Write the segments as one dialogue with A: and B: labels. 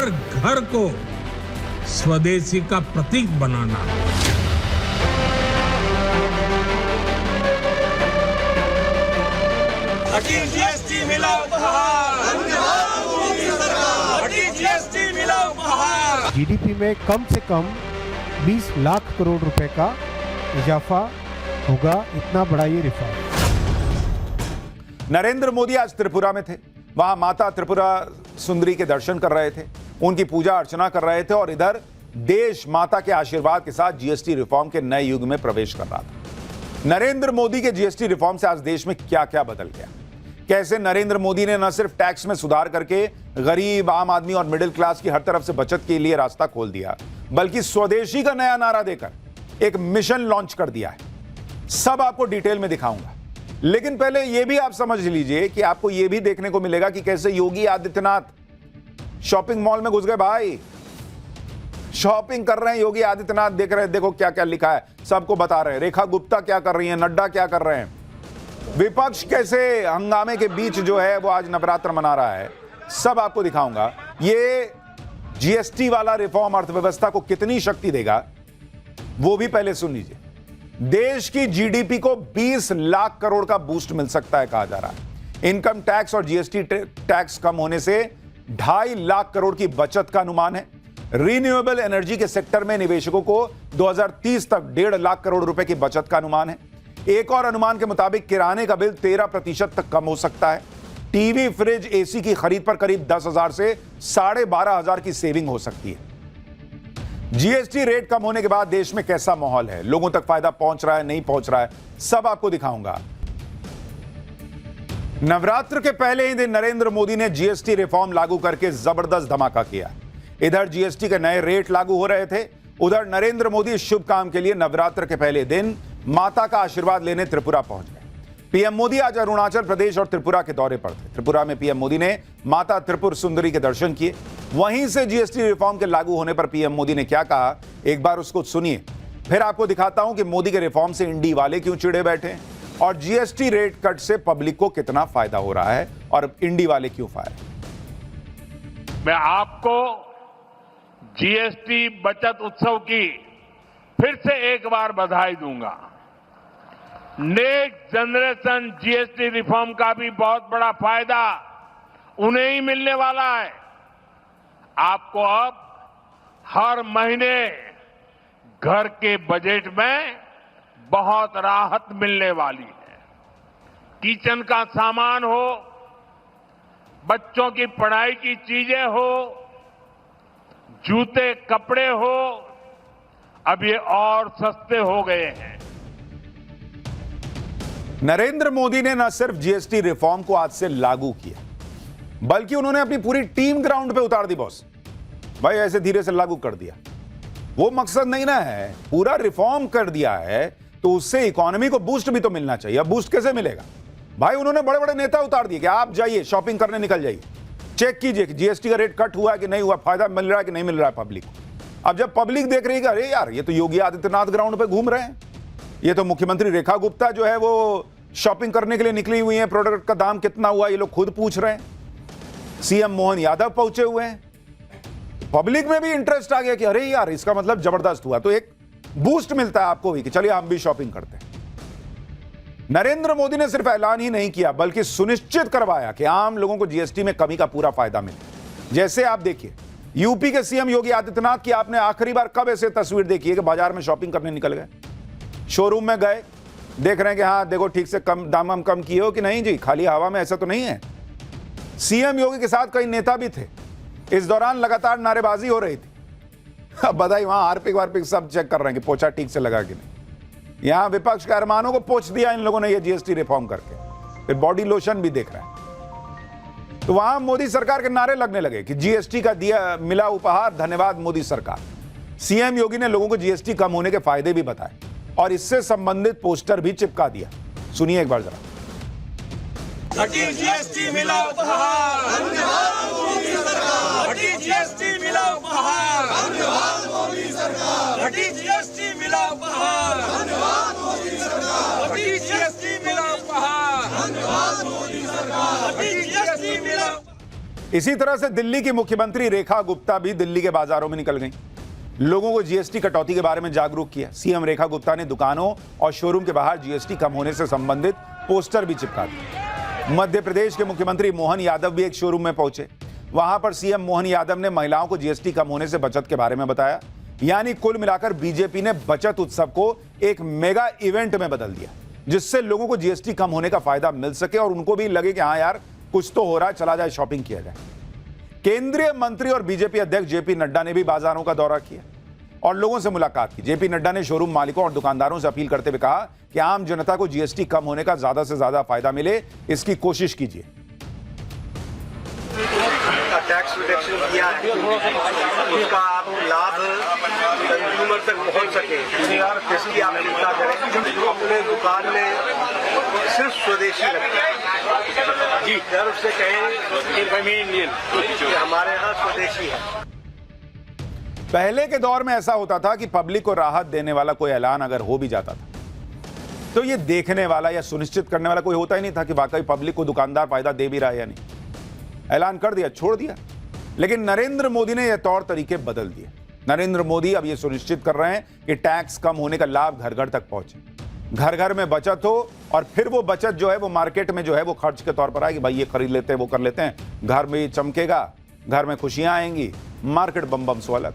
A: हर घर को स्वदेशी का प्रतीक बनाना।
B: जीएसटी मिला उपहार, जीएसटी मिला उपहार।
C: जीडीपी में कम से कम 20 लाख करोड़ रुपए का इजाफा होगा, इतना बड़ा ये रिफॉर्म।
D: नरेंद्र मोदी आज त्रिपुरा में थे। वहां माता त्रिपुरा सुंदरी के दर्शन कर रहे थे, उनकी पूजा अर्चना कर रहे थे और इधर देश माता के आशीर्वाद के साथ जीएसटी रिफॉर्म के नए युग में प्रवेश कर रहा था। नरेंद्र मोदी के जीएसटी रिफॉर्म से आज देश में क्या क्या बदल गया, कैसे नरेंद्र मोदी ने न सिर्फ टैक्स में सुधार करके गरीब, आम आदमी और मिडिल क्लास की हर तरफ से बचत के लिए रास्ता खोल दिया, बल्कि स्वदेशी का नया नारा देकर एक मिशन लॉन्च कर दिया है। सब आपको डिटेल में दिखाऊंगा, लेकिन पहले यह भी आप समझ लीजिए कि आपको यह भी देखने को मिलेगा कि कैसे योगी आदित्यनाथ शॉपिंग मॉल में घुस गए। भाई शॉपिंग कर रहे हैं योगी आदित्यनाथ, देख रहे हैं, देखो क्या क्या लिखा है, सबको बता रहे हैं। रेखा गुप्ता क्या कर रही है, नड्डा क्या कर रहे हैं, विपक्ष कैसे हंगामे के बीच जो है वो आज नवरात्र मना रहा है, सब आपको दिखाऊंगा। ये जीएसटी वाला रिफॉर्म अर्थव्यवस्था को कितनी शक्ति देगा वो भी पहले सुन लीजिए। देश की जीडीपी को 20 लाख करोड़ का बूस्ट मिल सकता है, कहा जा रहा है। इनकम टैक्स और जीएसटी टैक्स कम होने से 2.5 लाख करोड़ की बचत का अनुमान है। रिन्यूएबल एनर्जी के सेक्टर में निवेशकों को 2030 तक 1.5 लाख करोड़ रुपए की बचत का अनुमान है। एक और अनुमान के मुताबिक किराने का बिल 13% तक कम हो सकता है। टीवी, फ्रिज, एसी की खरीद पर करीब 10,000 से 12,500 की सेविंग हो सकती है। जीएसटी रेट कम होने के बाद देश में कैसा माहौल है, लोगों तक फायदा पहुंच रहा है, नहीं पहुंच रहा है, सब आपको दिखाऊंगा। नवरात्र के पहले ही दिन नरेंद्र मोदी ने जीएसटी रिफॉर्म लागू करके जबरदस्त धमाका किया। इधर जीएसटी के नए रेट लागू हो रहे थे, उधर नरेंद्र मोदी इस शुभ काम के लिए नवरात्र के पहले दिन माता का आशीर्वाद लेने त्रिपुरा पहुंच गए। पीएम मोदी आज अरुणाचल प्रदेश और त्रिपुरा के दौरे पर थे। त्रिपुरा में पीएम मोदी ने माता त्रिपुर सुंदरी के दर्शन किए। वहीं से जीएसटी रिफॉर्म के लागू होने पर पीएम मोदी ने क्या कहा, एक बार उसको सुनिए, फिर आपको दिखाता हूं कि मोदी के रिफॉर्म से इंडी वाले क्यों चिढ़े बैठे हैं और जीएसटी रेट कट से पब्लिक को कितना फायदा हो रहा है और इंडी वाले क्यों फायर।
E: मैं आपको जीएसटी बचत उत्सव की फिर से एक बार बधाई दूंगा। नेक्स्ट जनरेशन जीएसटी रिफॉर्म का भी बहुत बड़ा फायदा उन्हें ही मिलने वाला है। आपको अब हर महीने घर के बजट में बहुत राहत मिलने वाली है। किचन का सामान हो, बच्चों की पढ़ाई की चीजें हो, जूते कपड़े हो, अब ये और सस्ते हो गए हैं।
D: नरेंद्र मोदी ने न सिर्फ जीएसटी रिफॉर्म को आज से लागू किया, बल्कि उन्होंने अपनी पूरी टीम ग्राउंड पे उतार दी। बॉस भाई ऐसे धीरे से लागू कर दिया, वो मकसद नहीं ना है, पूरा रिफॉर्म कर दिया है तो उससे इकोनॉमी को बूस्ट भी तो मिलना चाहिए। अब बूस्ट कैसे मिलेगा भाई, उन्होंने बड़े बड़े नेता उतार दिए कि आप जाइए शॉपिंग करने निकल जाइए, चेक कीजिए कि जीएसटी का रेट कट हुआ है कि नहीं हुआ, फायदा मिल रहा है कि नहीं मिल रहा है पब्लिक को। अब जब पब्लिक देख रही है अरे यार ये तो योगी आदित्यनाथ ग्राउंड पे घूम रहे हैं, ये तो मुख्यमंत्री रेखा गुप्ता जो है वो शॉपिंग करने के लिए निकली हुई है, प्रोडक्ट का दाम कितना हुआ ये लोग खुद पूछ रहे हैं, सीएम मोहन यादव पहुंचे हुए हैं, पब्लिक में भी इंटरेस्ट आ गया कि अरे यार इसका मतलब जबरदस्त हुआ, तो एक बूस्ट मिलता है आपको भी कि चलिए हम भी शॉपिंग करते हैं। नरेंद्र मोदी ने सिर्फ ऐलान ही नहीं किया बल्कि सुनिश्चित करवाया कि आम लोगों को जीएसटी में कमी का पूरा फायदा मिले। जैसे आप देखिए यूपी के सीएम योगी आदित्यनाथ की आपने आखिरी बार कब ऐसे तस्वीर देखी है कि बाजार में शॉपिंग करने निकल गए, शोरूम में गए, देख रहे हैं कि हाँ देखो ठीक से कम दाम हम कम किए हो कि नहीं जी, खाली हवा में, ऐसा तो नहीं है। सीएम योगी के साथ कई नेता भी थे, इस दौरान लगातार नारेबाजी हो रही थी। अब बधाई वहां हार्पिक सब चेक कर रहे हैं कि पोछा ठीक से लगा कि नहीं। यहां विपक्ष के अरमानों को पोछ दिया इन लोगों ने ये जीएसटी रिफॉर्म करके, फिर बॉडी लोशन भी देख रहे हैं। तो वहां मोदी सरकार के नारे लगने लगे कि जीएसटी का दिया मिला उपहार, धन्यवाद मोदी सरकार। सीएम योगी ने लोगों को जीएसटी कम होने के फायदे भी बताए और इससे संबंधित पोस्टर भी चिपका दिया। सुनिए एक बार जरा।
B: जीएसटी मिला उपहार, धन्यवाद मोदी सरकार। जीएसटी मिला उपहार, धन्यवाद मोदी सरकार। जीएसटी मिला उपहार, धन्यवाद मोदी सरकार। जीएसटी मिला उपहार, धन्यवाद मोदी सरकार। जीएसटी मिला।
D: इसी तरह से दिल्ली की मुख्यमंत्री रेखा गुप्ता भी दिल्ली के बाजारों में निकल गई, लोगों को जीएसटी कटौती के बारे में जागरूक किया। सीएम रेखा गुप्ता ने दुकानों और शोरूम के बाहर जीएसटी कम होने से संबंधित पोस्टर भी चिपका दिए। मध्य प्रदेश के मुख्यमंत्री मोहन यादव भी एक शोरूम में पहुंचे। वहां पर सीएम मोहन यादव ने महिलाओं को जीएसटी कम होने से बचत के बारे में बताया। यानी कुल मिलाकर बीजेपी ने बचत उत्सव को एक मेगा इवेंट में बदल दिया, जिससे लोगों को जीएसटी कम होने का फायदा मिल सके और उनको भी लगे कि हाँ यार कुछ तो हो रहा है, चला जाए शॉपिंग किया जाए। केंद्रीय मंत्री और बीजेपी अध्यक्ष जेपी नड्डा ने भी बाजारों का दौरा किया और लोगों से मुलाकात की। जेपी नड्डा ने शोरूम मालिकों और दुकानदारों से अपील करते हुए कहा कि आम जनता को जीएसटी कम होने का ज्यादा से ज्यादा फायदा मिले, इसकी कोशिश कीजिए।
F: टैक्स रिडक्शन किया है, उसका आप लाभ कंज्यूमर तक पहुंच सके, इसकी आप चिंता करें। जो अपने दुकान में सिर्फ स्वदेशी लगता है जी, गर्व से कहें कि हमारे यहाँ स्वदेशी है।
D: पहले के दौर में ऐसा होता था कि पब्लिक को राहत देने वाला कोई ऐलान अगर हो भी जाता था तो ये देखने वाला या सुनिश्चित करने वाला कोई होता ही नहीं था कि वाकई पब्लिक को दुकानदार फायदा दे भी रहा है या नहीं। ऐलान कर दिया, छोड़ दिया। लेकिन नरेंद्र मोदी ने यह तौर तरीके बदल दिए। नरेंद्र मोदी अब यह सुनिश्चित कर रहे हैं कि टैक्स कम होने का लाभ घर घर तक पहुंचे, घर घर में बचत हो और फिर वो बचत जो है वो मार्केट में जो है वो खर्च के तौर पर आएगी। भाई ये खरीद लेते हैं, वो कर लेते हैं, घर में चमकेगा, घर में खुशियां आएंगी, मार्केट बम बम सो अलग।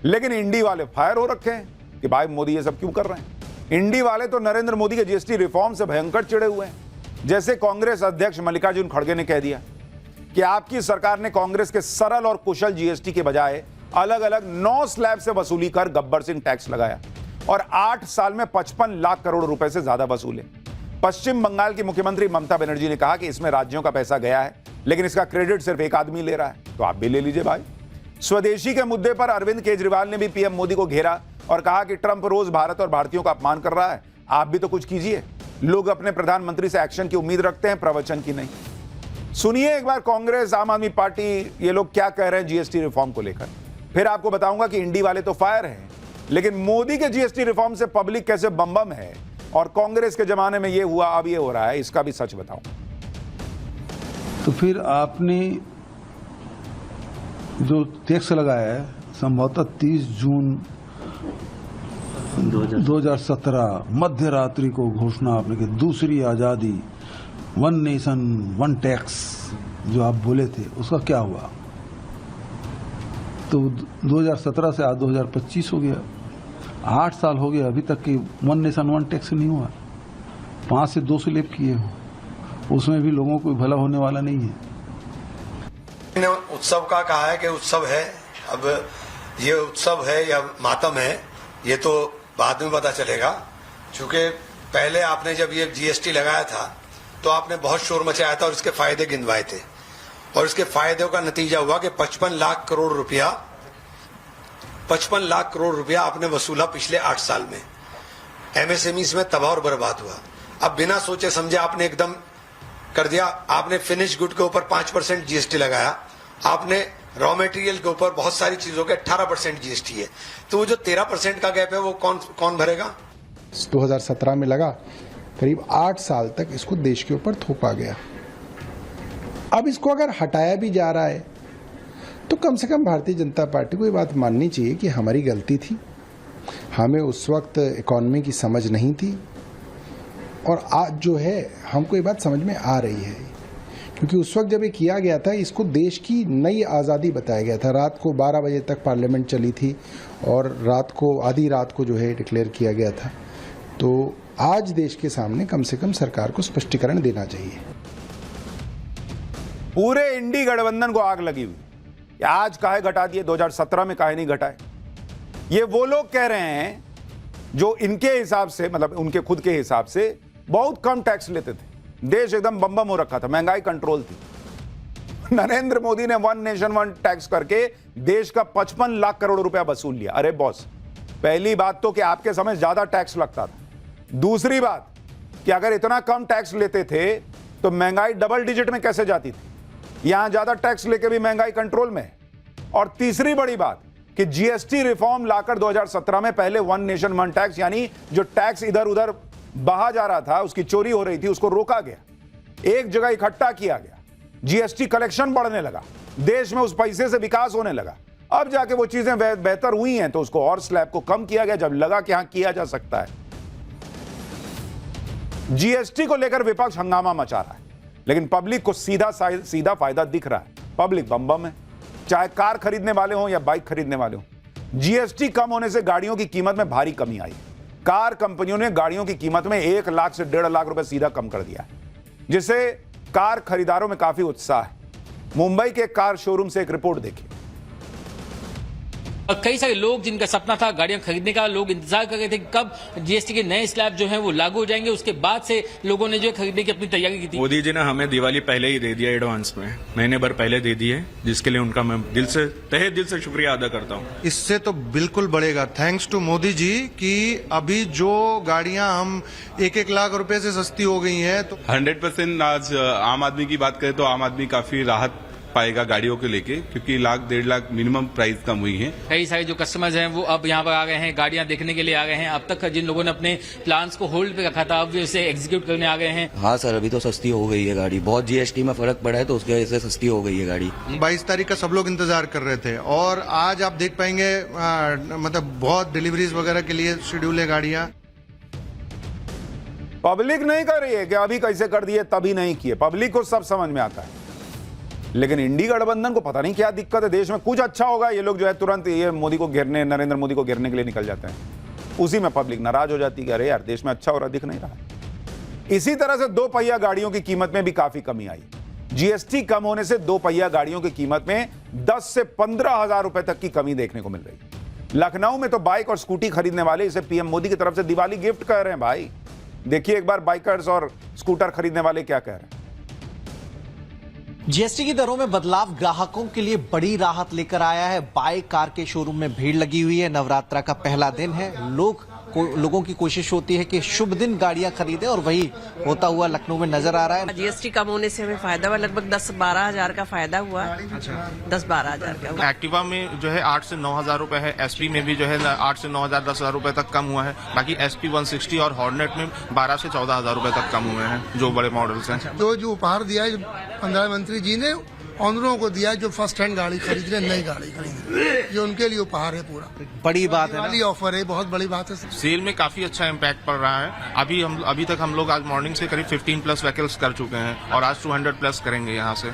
D: लेकिन इंडी वाले फायर हो रखे हैं कि भाई मोदी ये सब क्यों कर रहे हैं। इंडी वाले तो नरेंद्र मोदी के जीएसटी रिफॉर्म से भयंकर चिढ़े हुए हैं। जैसे कांग्रेस अध्यक्ष मल्लिकार्जुन खड़गे ने कह दिया कि आपकी सरकार ने कांग्रेस के सरल और कुशल जीएसटी के बजाय अलग अलग 9 स्लैब से वसूली कर गब्बर सिंह टैक्स लगाया और 8 साल में 55 लाख करोड़ रुपए से ज्यादा वसूले। पश्चिम बंगाल की मुख्यमंत्री ममता बनर्जी ने कहा कि इसमें राज्यों का पैसा गया है, लेकिन इसका क्रेडिट सिर्फ एक आदमी ले रहा है, तो आप भी ले लीजिए भाई। स्वदेशी के मुद्दे पर अरविंद केजरीवाल ने भी पीएम मोदी को घेरा और कहा कि ट्रंप रोज भारत और भारतीयों का अपमान कर रहा है, आप भी तो कुछ कीजिए। लोग अपने प्रधानमंत्री से एक्शन की उम्मीद रखते हैं, प्रवचन की नहीं। सुनिए एक बार कांग्रेस, आम आदमी पार्टी, ये लोग क्या कह रहे हैं जीएसटी रिफॉर्म को लेकर। फिर आपको बताऊंगा कि इंडी वाले तो फायर हैं, लेकिन मोदी के जीएसटी रिफॉर्म से पब्लिक कैसे बम बम है और कांग्रेस के जमाने में ये हुआ, अब ये हो रहा है, इसका भी सच बताऊं।
G: तो फिर आपने जो टैक्स लगाया है संभवतः 30 जून 2017 मध्य रात्रि को घोषणा आपने की, दूसरी आजादी, 1 नेशन 1 टैक्स जो आप बोले थे, उसका क्या हुआ? तो 2017 से आज 2025 हो गया, 8 साल हो गया, अभी तक कि 1 नेशन 1 टैक्स नहीं हुआ। 5 से 2 स्लैब किए हो, उसमें भी लोगों को भला होने वाला नहीं है।
F: उत्सव का कहा है कि उत्सव है, अब ये उत्सव है या मातम है ये तो बाद में पता चलेगा। क्योंकि पहले आपने जब ये जीएसटी लगाया था तो आपने बहुत शोर मचाया था और इसके फायदे गिनवाए थे, और इसके फायदों का नतीजा हुआ कि 55 लाख करोड़ रुपया आपने वसूला पिछले 8 साल में। एमएसएमई में तबाह और बर्बाद हुआ। अब बिना सोचे समझे आपने एकदम कर दिया। आपने फिनिश गुड के ऊपर 5% जीएसटी लगाया, आपने रॉ मटेरियल के ऊपर बहुत सारी चीजों के 18% जीएसटी है, तो वो जो 13% का गैप है वो कौन भरेगा?
H: 2017 में लगा, करीब 8 साल तक इसको देश के ऊपर थोपा गया। अब इसको अगर हटाया भी जा रहा है तो कम से कम भारतीय जनता पार्टी को ये बात माननी चाहिए कि हमारी गलती थी, हमें उस वक्त इकोनॉमी की समझ नहीं थी, और आज जो है हमको ये बात समझ में आ रही है। क्योंकि उस वक्त जब ये किया गया था, इसको देश की नई आज़ादी बताया गया था। रात को 12 बजे तक पार्लियामेंट चली थी और रात को आधी रात को जो है डिक्लेयर किया गया था। तो आज देश के सामने कम से कम सरकार को स्पष्टीकरण देना चाहिए।
D: पूरे इंडी गठबंधन को आग लगी हुई, आज काहे घटा दिए, 2017 में काहे नहीं घटाए। ये वो लोग कह रहे हैं जो इनके हिसाब से, मतलब उनके खुद के हिसाब से बहुत कम टैक्स लेते थे, देश एकदम बम बम हो रखा था, महंगाई कंट्रोल थी। नरेंद्र मोदी ने 1 नेशन 1 टैक्स करके देश का 55 लाख करोड़ रुपया वसूल लिया। अरे बॉस, पहली बात तो कि आपके समय ज्यादा टैक्स लगता था, दूसरी बात कि अगर इतना कम टैक्स लेते थे तो महंगाई डबल डिजिट में कैसे जाती थी। यहां ज्यादा टैक्स लेके भी महंगाई कंट्रोल में है। और तीसरी बड़ी बात कि जीएसटी रिफॉर्म लाकर 2017 में पहले 1 नेशन 1 टैक्स, यानी जो टैक्स इधर उधर बहा जा रहा था, उसकी चोरी हो रही थी, उसको रोका गया, एक जगह इकट्ठा किया गया। जीएसटी कलेक्शन बढ़ने लगा, देश में उस पैसे से विकास होने लगा। अब जाके वो चीजें बेहतर हुई हैं तो उसको और स्लैब को कम किया गया जब लगा कि हां किया जा सकता है। जीएसटी को लेकर विपक्ष हंगामा मचा रहा है, लेकिन पब्लिक को सीधा फायदा दिख रहा है। पब्लिक बम है, चाहे कार खरीदने वाले हों या बाइक खरीदने वाले हों। जीएसटी कम होने से गाड़ियों की कीमत में भारी कमी आई। कार कंपनियों ने गाड़ियों की कीमत में 1 लाख से 1.5 लाख रुपए सीधा कम कर दिया, जिससे कार खरीदारों में काफी उत्साह है। मुंबई के कार शोरूम से एक रिपोर्ट देखिए।
I: कई सारे लोग जिनका सपना था गाड़ियां खरीदने का, लोग इंतजार कर रहे थे कि कब जीएसटी के नए स्लैब जो हैं वो लागू हो जाएंगे। उसके बाद से लोगों ने जो है खरीदने की अपनी तैयारी की थी।
J: मोदी जी ने हमें दिवाली पहले ही दे दिया, एडवांस में महीने भर पहले दे दी है, जिसके लिए उनका मैं तहे दिल से शुक्रिया अदा करता हूँ।
K: इससे तो बिल्कुल बढ़ेगा, थैंक्स टू मोदी जी कि अभी जो गाड़ियां हम 1-1 लाख रुपए से सस्ती हो गई हैं तो
J: 100% आज आम आदमी की बात करें तो आम आदमी काफी राहत पाएगा गाड़ियों को लेके, क्योंकि 1-1.5 लाख मिनिमम प्राइस कम हुई है।
I: कई सारे जो कस्टमर्स हैं वो अब यहाँ पर आ गए हैं, गाड़ियां देखने के लिए आ गए हैं। अब तक जिन लोगों ने अपने प्लान्स को होल्ड पे रखा था अब इसे एग्जीक्यूट करने आ गए हैं।
L: हाँ सर, अभी तो सस्ती हो गई है गाड़ी, बहुत जीएसटी में फर्क पड़ा है तो उसकी वजह से सस्ती हो गई है गाड़ी।
K: 22 तारीख का सब लोग इंतजार कर रहे थे और आज आप देख पाएंगे मतलब बहुत डिलीवरीज वगैरह के लिए शेड्यूल है गाड़ियां।
D: पब्लिक नहीं कर रही है कि अभी कैसे कर दिए तभी नहीं किए, पब्लिक को सब समझ में आता है। लेकिन इंडी गठबंधन को पता नहीं क्या दिक्कत है, देश में कुछ अच्छा होगा ये लोग जो है तुरंत ये मोदी को घेरने, नरेंद्र मोदी को घेरने के लिए निकल जाते हैं। उसी में पब्लिक नाराज हो जाती है, अरे यार देश में अच्छा हो रहा दिख नहीं रहा। इसी तरह से 2 पहिया गाड़ियों की कीमत में भी काफी कमी आई। जीएसटी कम होने से 2 पहिया गाड़ियों की कीमत में 10 से 15 हजार रुपए तक की कमी देखने को मिल रही। लखनऊ में तो बाइक और स्कूटी खरीदने वाले इसे पीएम मोदी की तरफ से दिवाली गिफ्ट कह रहे हैं। भाई देखिए एक बार बाइकर्स और स्कूटर खरीदने वाले क्या कह रहे हैं।
M: जीएसटी की दरों में बदलाव ग्राहकों के लिए बड़ी राहत लेकर आया है। बाइक कार के शोरूम में भीड़ लगी हुई है। नवरात्रा का पहला दिन है, लोगों की कोशिश होती है कि शुभ दिन गाड़ियां खरीदें और वही होता हुआ लखनऊ में नजर आ रहा है।
N: जीएसटी कम होने से हमें फायदा हुआ, लगभग 10-12 हजार का फायदा हुआ। 10-12 हजार का।
O: एक्टिवा में जो है 8 से 9 हजार रुपए है, एसपी में भी जो है 8 से 9 हजार 10 हजार रुपए तक कम हुआ है। बाकी एसपी 160 और हॉर्नेट में 12 से 14 हजार रुपए तक कम हुए हैं जो बड़े मॉडल्स हैं।
P: तो जो उपहार दिया है 15 मंत्री जी ने ऑनरों को दिया है जो फर्स्ट हैंड गाड़ी खरीद रहे, नई गाड़ी खरीद रहे, ये उनके लिए उपहार है। पूरा
M: बड़ी बात है,
P: वाली ऑफर है, बहुत बड़ी बात है।
O: सेल में काफी अच्छा इम्पैक्ट पड़ रहा है। अभी तक हम लोग आज मॉर्निंग से करीब 15+ व्हीकल्स कर चुके हैं और आज 200+ करेंगे यहाँ से।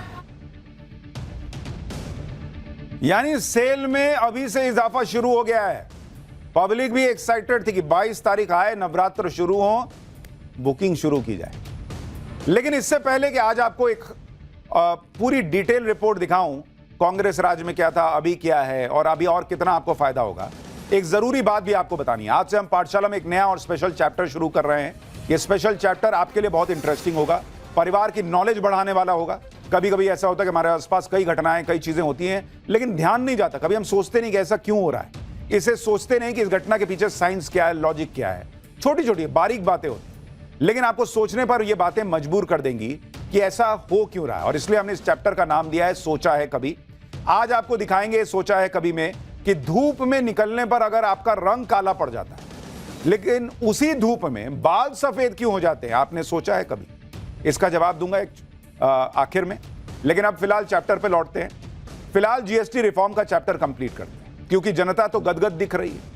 D: यानी सेल में अभी से इजाफा शुरू हो गया है। पब्लिक भी एक्साइटेड थी कि 22 तारीख आए, नवरात्र शुरू हो, बुकिंग शुरू की जाए। लेकिन इससे पहले कि आज आपको एक पूरी डिटेल रिपोर्ट दिखाऊं, कांग्रेस राज में क्या था, अभी क्या है और अभी और कितना आपको फायदा होगा, एक जरूरी बात भी आपको बतानी है। आज से हम पाठशाला में एक नया और स्पेशल चैप्टर शुरू कर रहे हैं। ये स्पेशल चैप्टर आपके लिए बहुत इंटरेस्टिंग होगा, परिवार की नॉलेज बढ़ाने वाला होगा। कभी कभी ऐसा होता है कि हमारे आसपास कई घटनाएं, कई चीजें होती हैं, लेकिन ध्यान नहीं जाता, कभी हम सोचते नहीं कि ऐसा क्यों हो रहा है। इसे सोचते नहीं कि इस घटना के पीछे साइंस क्या है, लॉजिक क्या है। छोटी छोटी बारीक बातें होती, लेकिन आपको सोचने पर ये बातें मजबूर कर देंगी कि ऐसा हो क्यों रहा है। और इसलिए हमने इस चैप्टर का नाम दिया है सोचा है कभी। आज आपको दिखाएंगे सोचा है कभी में कि धूप में निकलने पर अगर आपका रंग काला पड़ जाता है, लेकिन उसी धूप में बाल सफेद क्यों हो जाते हैं। आपने सोचा है कभी? इसका जवाब दूंगा एक आखिर में, लेकिन अब फिलहाल चैप्टर पे लौटते हैं। फिलहाल जीएसटी रिफॉर्म का चैप्टर कंप्लीट करते हैं, क्योंकि जनता तो गदगद दिख रही है,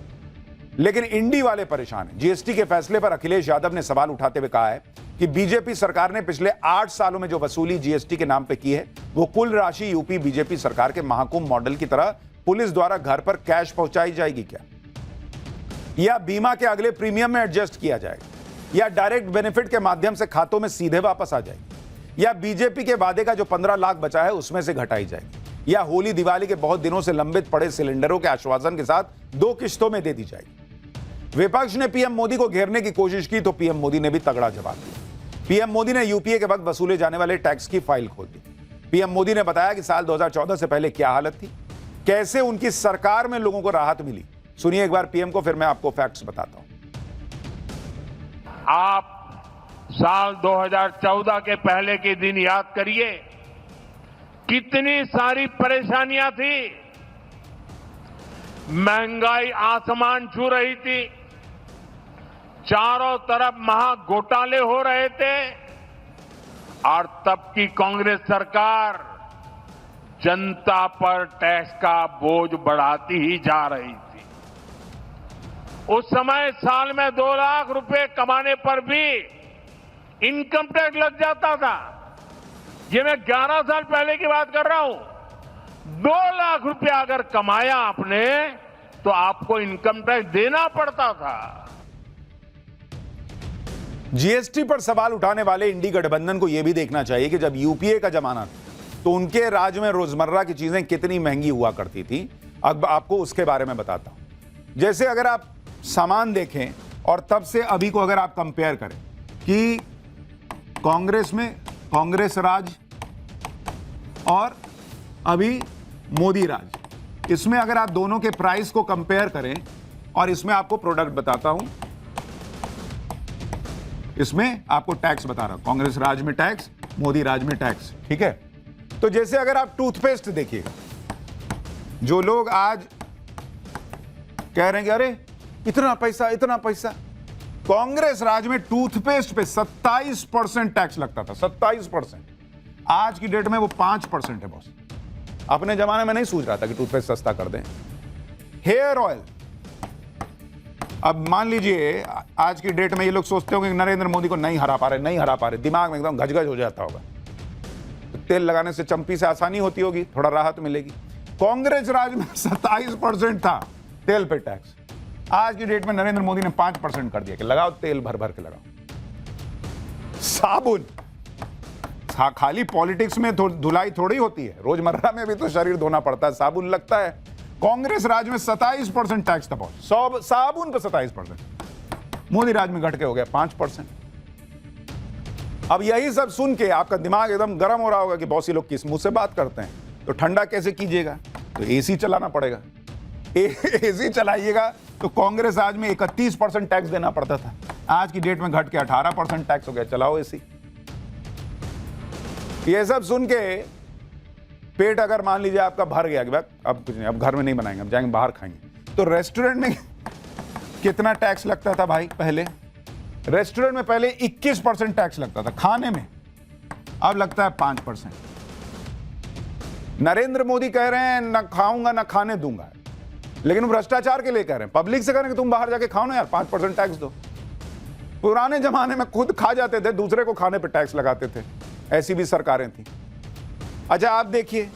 D: लेकिन इंडी वाले परेशान हैं। जीएसटी के फैसले पर अखिलेश यादव ने सवाल उठाते हुए कहा है कि बीजेपी सरकार ने पिछले 8 सालों में जो वसूली जीएसटी के नाम पे की है, वो कुल राशि यूपी बीजेपी सरकार के महाकुंभ मॉडल की तरह पुलिस द्वारा घर पर कैश पहुंचाई जाएगी क्या, या बीमा के अगले प्रीमियम में एडजस्ट किया जाएगा, या डायरेक्ट बेनिफिट के माध्यम से खातों में सीधे वापस आ जाएगी, या बीजेपी के वादे का जो 15 लाख बचा है उसमें से घटाई जाएगी, या होली दिवाली के बहुत दिनों से लंबित पड़े सिलेंडरों के आश्वासन के साथ 2 किश्तों में दे दी जाएगी। विपक्ष ने पीएम मोदी को घेरने की कोशिश की तो पीएम मोदी ने भी तगड़ा जवाब दिया। पीएम मोदी ने यूपीए के वक्त वसूले जाने वाले टैक्स की फाइल खोल दी। पीएम मोदी ने बताया कि साल 2014 से पहले क्या हालत थी, कैसे उनकी सरकार में लोगों को राहत मिली। सुनिए एक बार पीएम को, फिर मैं आपको फैक्ट्स बताता हूं।
E: आप साल 2014 के पहले के दिन याद करिए, कितनी सारी परेशानियां थी। महंगाई आसमान छू रही थी, चारों तरफ महा घोटाले हो रहे थे, और तब की कांग्रेस सरकार जनता पर टैक्स का बोझ बढ़ाती ही जा रही थी। उस समय साल में 2 लाख रुपए कमाने पर भी इनकम टैक्स लग जाता था। ये मैं 11 साल पहले की बात कर रहा हूं। 2 लाख रुपया अगर कमाया आपने तो आपको इनकम टैक्स देना पड़ता था।
D: जीएसटी पर सवाल उठाने वाले इंडी गठबंधन को यह भी देखना चाहिए कि जब यूपीए का जमाना था तो उनके राज्य में रोजमर्रा की चीजें कितनी महंगी हुआ करती थी। अब आपको उसके बारे में बताता हूं। जैसे अगर आप सामान देखें और तब से अभी को अगर आप कंपेयर करें कि कांग्रेस में कांग्रेस राज और अभी मोदी राज, इसमें अगर आप दोनों के प्राइस को कंपेयर करें और इसमें आपको प्रोडक्ट बताता हूं, इसमें आपको टैक्स बता रहा हूं, कांग्रेस राज में टैक्स, मोदी राज में टैक्स, ठीक है। तो जैसे अगर आप टूथपेस्ट देखिएगा, जो लोग आज कह रहे हैं कि अरे इतना पैसा, कांग्रेस राज में टूथपेस्ट पे 27% टैक्स लगता था, 27%। आज की डेट में वो 5% है बॉस। अपने जमाने में नहीं सूझ रहा था कि टूथपेस्ट सस्ता कर दें। हेयर ऑयल, अब मान लीजिए आज की डेट में ये लोग सोचते होंगे कि नरेंद्र मोदी को नहीं हरा पा रहे, दिमाग में एकदम गजगज हो जाता होगा। तो तेल लगाने से चंपी से आसानी होती होगी, थोड़ा राहत मिलेगी। कांग्रेस राज में 27% था तेल पे टैक्स। आज की डेट में नरेंद्र मोदी ने 5% कर दिया कि लगाओ तेल भर भर के लगाओ। साबुन, खाली पॉलिटिक्स में धुलाई थोड़ी होती है, रोजमर्रा में भी तो शरीर धोना पड़ता है, साबुन लगता है। कांग्रेस राज में 27% टैक्स था बॉस, साबुन पे 27%। मोदी राज में घट के हो गया 5%। अब यही सब सुन के आपका दिमाग एकदम गर्म हो रहा होगा कि बॉस ये लोग किस मुंह से बात करते हैं, तो ठंडा कैसे कीजिएगा, तो एसी चलाना पड़ेगा। एसी चलाइएगा तो कांग्रेस राज में 31% टैक्स देना पड़ता था, आज की डेट में घट के 18% टैक्स हो गया। चलाओ एसी। ये सब सुन के पेट अगर मान लीजिए आपका भर गया कि अब कुछ नहीं, अब घर में नहीं बनाएंगे, अब जाएंगे बाहर खाएंगे, तो रेस्टोरेंट में कितना टैक्स लगता था भाई? पहले रेस्टोरेंट में पहले 21% टैक्स लगता था खाने में, अब लगता है 5%। नरेंद्र मोदी कह रहे हैं ना खाऊंगा ना खाने दूंगा, लेकिन वो भ्रष्टाचार के लिए कह रहे हैं, पब्लिक से कह रहे हैं कि तुम बाहर जाके खाओ ना यार, 5% टैक्स दो। पुराने जमाने में खुद खा जाते थे, दूसरे को खाने पे टैक्स लगाते थे, ऐसी भी सरकारें थी। अच्छा आप देखिए,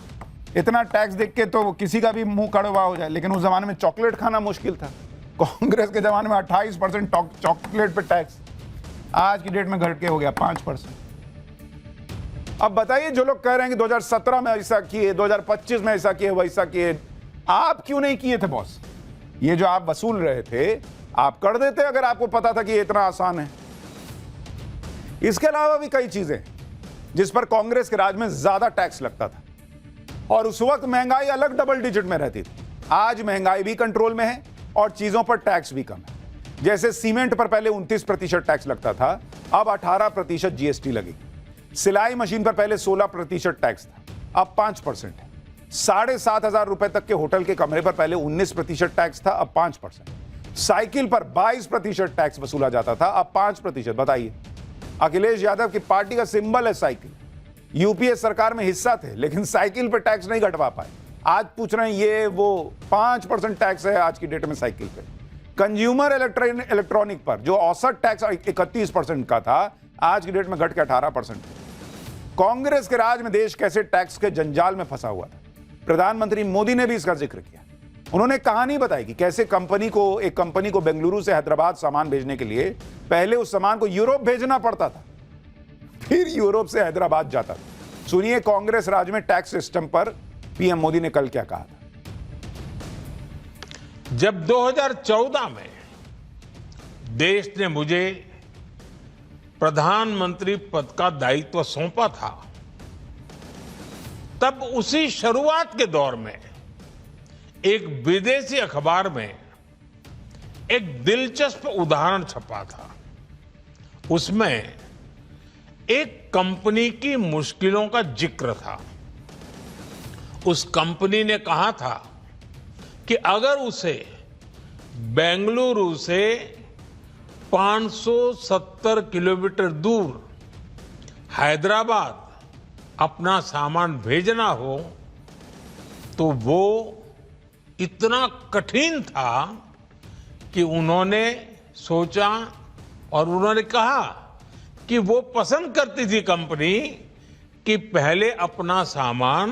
D: इतना टैक्स देख के तो किसी का भी मुंह कड़वा हो जाए, लेकिन उस जमाने में चॉकलेट खाना मुश्किल था। कांग्रेस के जमाने में 28% चॉकलेट पे टैक्स, आज की डेट में घट के हो गया 5%। अब बताइए, जो लोग कह रहे हैं कि 2017 में ऐसा किए, 2025 में ऐसा किए, वैसा किए, आप क्यों नहीं किए थे बॉस? ये जो आप वसूल रहे थे, आप कर देते अगर आपको पता था कि ये इतना आसान है। इसके अलावा भी कई चीजें जिस पर कांग्रेस के राज में ज्यादा टैक्स लगता था, और उस वक्त महंगाई अलग डबल डिजिट में रहती थी। आज महंगाई भी कंट्रोल में है और चीजों पर टैक्स भी कम है। जैसे सीमेंट पर पहले 29% टैक्स लगता था, अब 18% जीएसटी लगी। सिलाई मशीन पर पहले 16% टैक्स था, अब 5% है। 7,500 रुपए तक के होटल के कमरे पर पहले 19% टैक्स था, अब 5%। साइकिल पर 22% टैक्स वसूला जाता था, अब 5%। बताइए, अखिलेश यादव की पार्टी का सिंबल है साइकिल, यूपीए सरकार में हिस्सा थे, लेकिन साइकिल पर टैक्स नहीं घटवा पाए। आज पूछ रहे हैं ये वो 5% टैक्स है आज की डेट में साइकिल पे। कंज्यूमर इलेक्ट्रॉनिक पर जो औसत टैक्स 31% का था, आज की डेट में घट के 18%। कांग्रेस के राज में देश कैसे टैक्स के जंजाल में फंसा हुआ था, प्रधानमंत्री मोदी ने भी इसका जिक्र किया। उन्होंने कहानी बताई कि कैसे एक कंपनी को बेंगलुरु से हैदराबाद सामान भेजने के लिए पहले उस सामान को यूरोप भेजना पड़ता था, फिर यूरोप से हैदराबाद जाता था। सुनिए कांग्रेस राज में टैक्स सिस्टम पर पीएम मोदी ने कल क्या कहा था।
A: जब 2014 में देश ने मुझे प्रधानमंत्री पद का दायित्व सौंपा था, तब उसी शुरुआत के दौर में एक विदेशी अखबार में एक दिलचस्प उदाहरण छपा था। उसमें एक कंपनी की मुश्किलों का जिक्र था। उस कंपनी ने कहा था कि अगर उसे बेंगलुरु से 570 किलोमीटर दूर हैदराबाद अपना सामान भेजना हो तो वो इतना कठिन था कि उन्होंने सोचा और उन्होंने कहा कि वो पसंद करती थी कंपनी कि पहले अपना सामान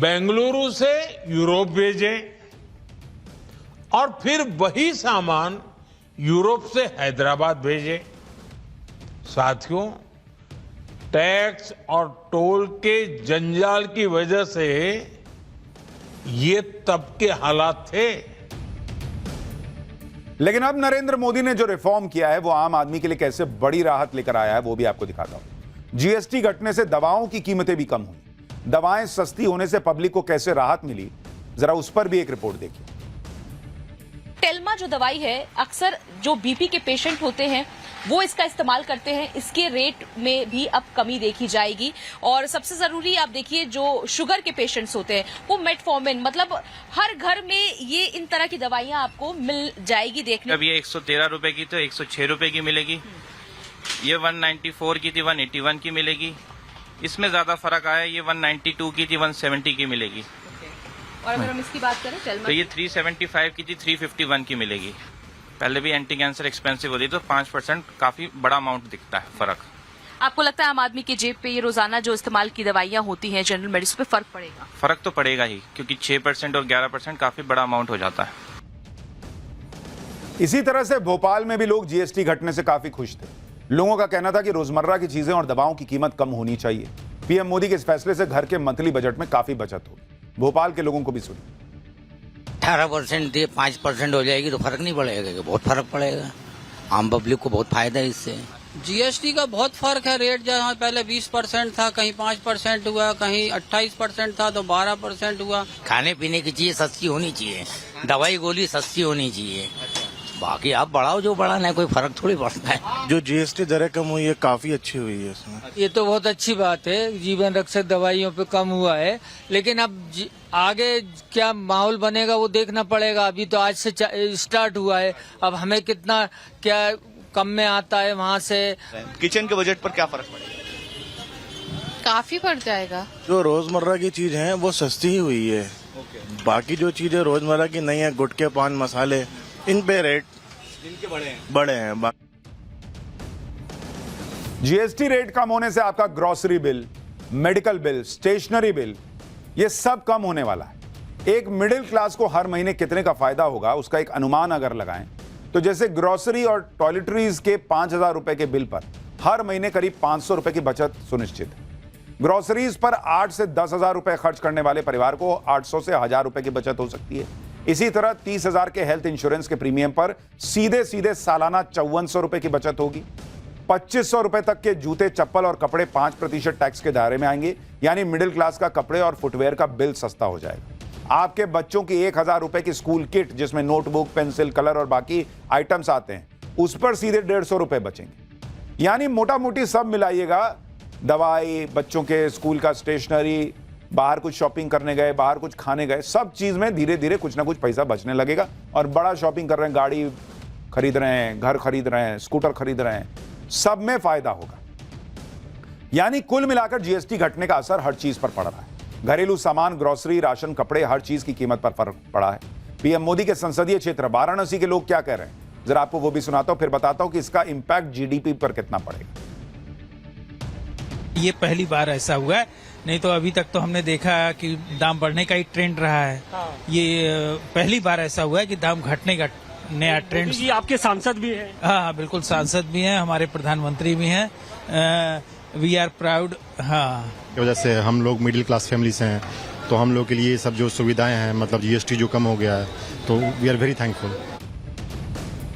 A: बेंगलुरु से यूरोप भेजे और फिर वही सामान यूरोप से हैदराबाद भेजे। साथियों, टैक्स और टोल के जंजाल की वजह से ये तब के हालात थे।
D: लेकिन अब नरेंद्र मोदी ने जो रिफॉर्म किया है वो आम आदमी के लिए कैसे बड़ी राहत लेकर आया है वो भी आपको दिखाता हूं। जीएसटी घटने से दवाओं की कीमतें भी कम हुई। दवाएं सस्ती होने से पब्लिक को कैसे राहत मिली, जरा उस पर भी एक रिपोर्ट देखिए।
Q: टेल्मा जो दवाई है, अक्सर जो बीपी के पेशेंट होते हैं वो इसका इस्तेमाल करते हैं। इसके रेट में भी अब कमी देखी जाएगी। और सबसे जरूरी आप देखिए, जो शुगर के पेशेंट्स होते हैं वो मेटफॉर्मिन, मतलब हर घर में ये इन तरह की दवाइयां आपको मिल जाएगी देखने।
R: अब ये 113 रुपए की तो 106 रुपए की मिलेगी। ये 194 की थी 181 की मिलेगी। इसमें ज्यादा फर्क आया, ये 192 की थी 170 की मिलेगी।
Q: और अगर हम इसकी बात करें टेल्मा,
R: तो ये 375 की थी 351 की मिलेगी। पहले भी एंटी कैंसर एक्सपेंसिव होती तो 5% काफी बड़ा अमाउंट दिखता है फर्क।
Q: आपको लगता है आम आदमी के जेब पे ये रोजाना जो इस्तेमाल की दवाइयां होती हैं जनरल मेडिसिन पे फर्क पड़ेगा?
R: फर्क तो पड़ेगा ही, क्योंकि 6% और 11% काफी बड़ा अमाउंट हो जाता है।
D: इसी तरह से भोपाल में भी लोग जीएसटी घटने से काफी खुश थे। लोगों का कहना था कि रोजमर्रा की चीजें और दवाओं की कीमत कम होनी चाहिए। पीएम मोदी के इस फैसले से घर के मंथली बजट में काफी बचत होगी। भोपाल के लोगों को भी सुनिए।
S: 18% दे 5% हो जाएगी तो फर्क नहीं पड़ेगा कि बहुत फर्क पड़ेगा। आम पब्लिक को बहुत फायदा है इससे।
T: जीएसटी का बहुत फर्क है। रेट जहाँ पहले 20% था, कहीं 5% हुआ, कहीं 28% था तो 12% हुआ।
S: खाने पीने की चीजें सस्ती होनी चाहिए, दवाई गोली सस्ती होनी चाहिए। बाकी आप बढ़ाओ जो बढ़ाना है, कोई फर्क थोड़ी पड़ता है।
K: जो जीएसटी दरें कम हुई है काफी अच्छी हुई है इसमें।
T: ये तो बहुत अच्छी बात है, जीवन रक्षक दवाइयों पे कम हुआ है। लेकिन अब आगे क्या माहौल बनेगा वो देखना पड़ेगा। अभी तो आज से स्टार्ट हुआ है, अब हमें कितना क्या कम में आता है वहाँ से।
O: किचन के बजट पर क्या फर्क पड़ेगा?
Q: काफी बढ़ जाएगा।
K: जो रोजमर्रा की चीज है वो सस्ती ही हुई है। बाकी जो चीजें रोजमर्रा की नहीं है, गुटखे पान मसाले, इन पे रेट इनके बड़े हैं।
D: जीएसटी रेट कम होने से आपका grocery bill, medical bill, stationery bill, ये सब कम होने वाला है। एक मिडिल क्लास को हर महीने कितने का फायदा होगा उसका एक अनुमान अगर लगाएं तो जैसे ग्रोसरी और टॉयलेटरीज के 5,000 रुपए के बिल पर हर महीने करीब 500 रुपए की बचत सुनिश्चित है। ग्रोसरीज पर 8 से 10,000 रुपए खर्च करने वाले परिवार को 800 से 1,000 रुपए की बचत हो सकती है। इसी तरह 30,000 के हेल्थ इंश्योरेंस के प्रीमियम पर सीधे सीधे सालाना 5400 रुपए की बचत होगी। 2500 रुपए तक के जूते, चप्पल और कपड़े 5% टैक्स के दायरे में आएंगे, यानी मिडिल क्लास का कपड़े और फुटवेयर का बिल सस्ता हो जाएगा। आपके बच्चों की 1,000 रुपए की स्कूल किट जिसमें नोटबुक, पेंसिल, कलर और बाकी आइटम्स आते हैं, उस पर सीधे 150 रुपए बचेंगे। यानी मोटा मोटी सब मिलाइएगा, दवाई, बच्चों के स्कूल का स्टेशनरी, बाहर कुछ शॉपिंग करने गए, बाहर कुछ खाने गए, सब चीज में धीरे धीरे कुछ ना कुछ पैसा बचने लगेगा। और बड़ा शॉपिंग कर रहे हैं, गाड़ी खरीद रहे हैं, घर खरीद रहे हैं, स्कूटर खरीद रहे हैं, सब में फायदा होगा। यानी कुल मिलाकर जीएसटी घटने का असर हर चीज पर पड़ रहा है। घरेलू सामान, ग्रोसरी, राशन, कपड़े, हर चीज की कीमत पर फर्क पड़ा है। पीएम मोदी के संसदीय क्षेत्र वाराणसी के लोग क्या कह रहे हैं, जरा आपको वो भी सुनाता हूं, फिर बताता हूं कि इसका इंपैक्ट जीडीपी पर कितना पड़ेगा।
U: ये पहली बार ऐसा हुआ है, नहीं तो अभी तक तो हमने देखा कि दाम बढ़ने का ही ट्रेंड रहा है। ये पहली बार ऐसा हुआ है कि दाम घटने का नया ट्रेंड।
V: ये आपके सांसद भी हैं?
U: हाँ, बिल्कुल सांसद भी हैं, हमारे प्रधानमंत्री भी हैं। We are proud. हाँ,
W: की वजह से हम लोग मिडिल क्लास फैमिली से हैं, तो हम लोग के लिए सब जो सुविधाएं हैं, मतलब जीएसटी जो कम हो गया है, तो वी आर वेरी थैंकफुल।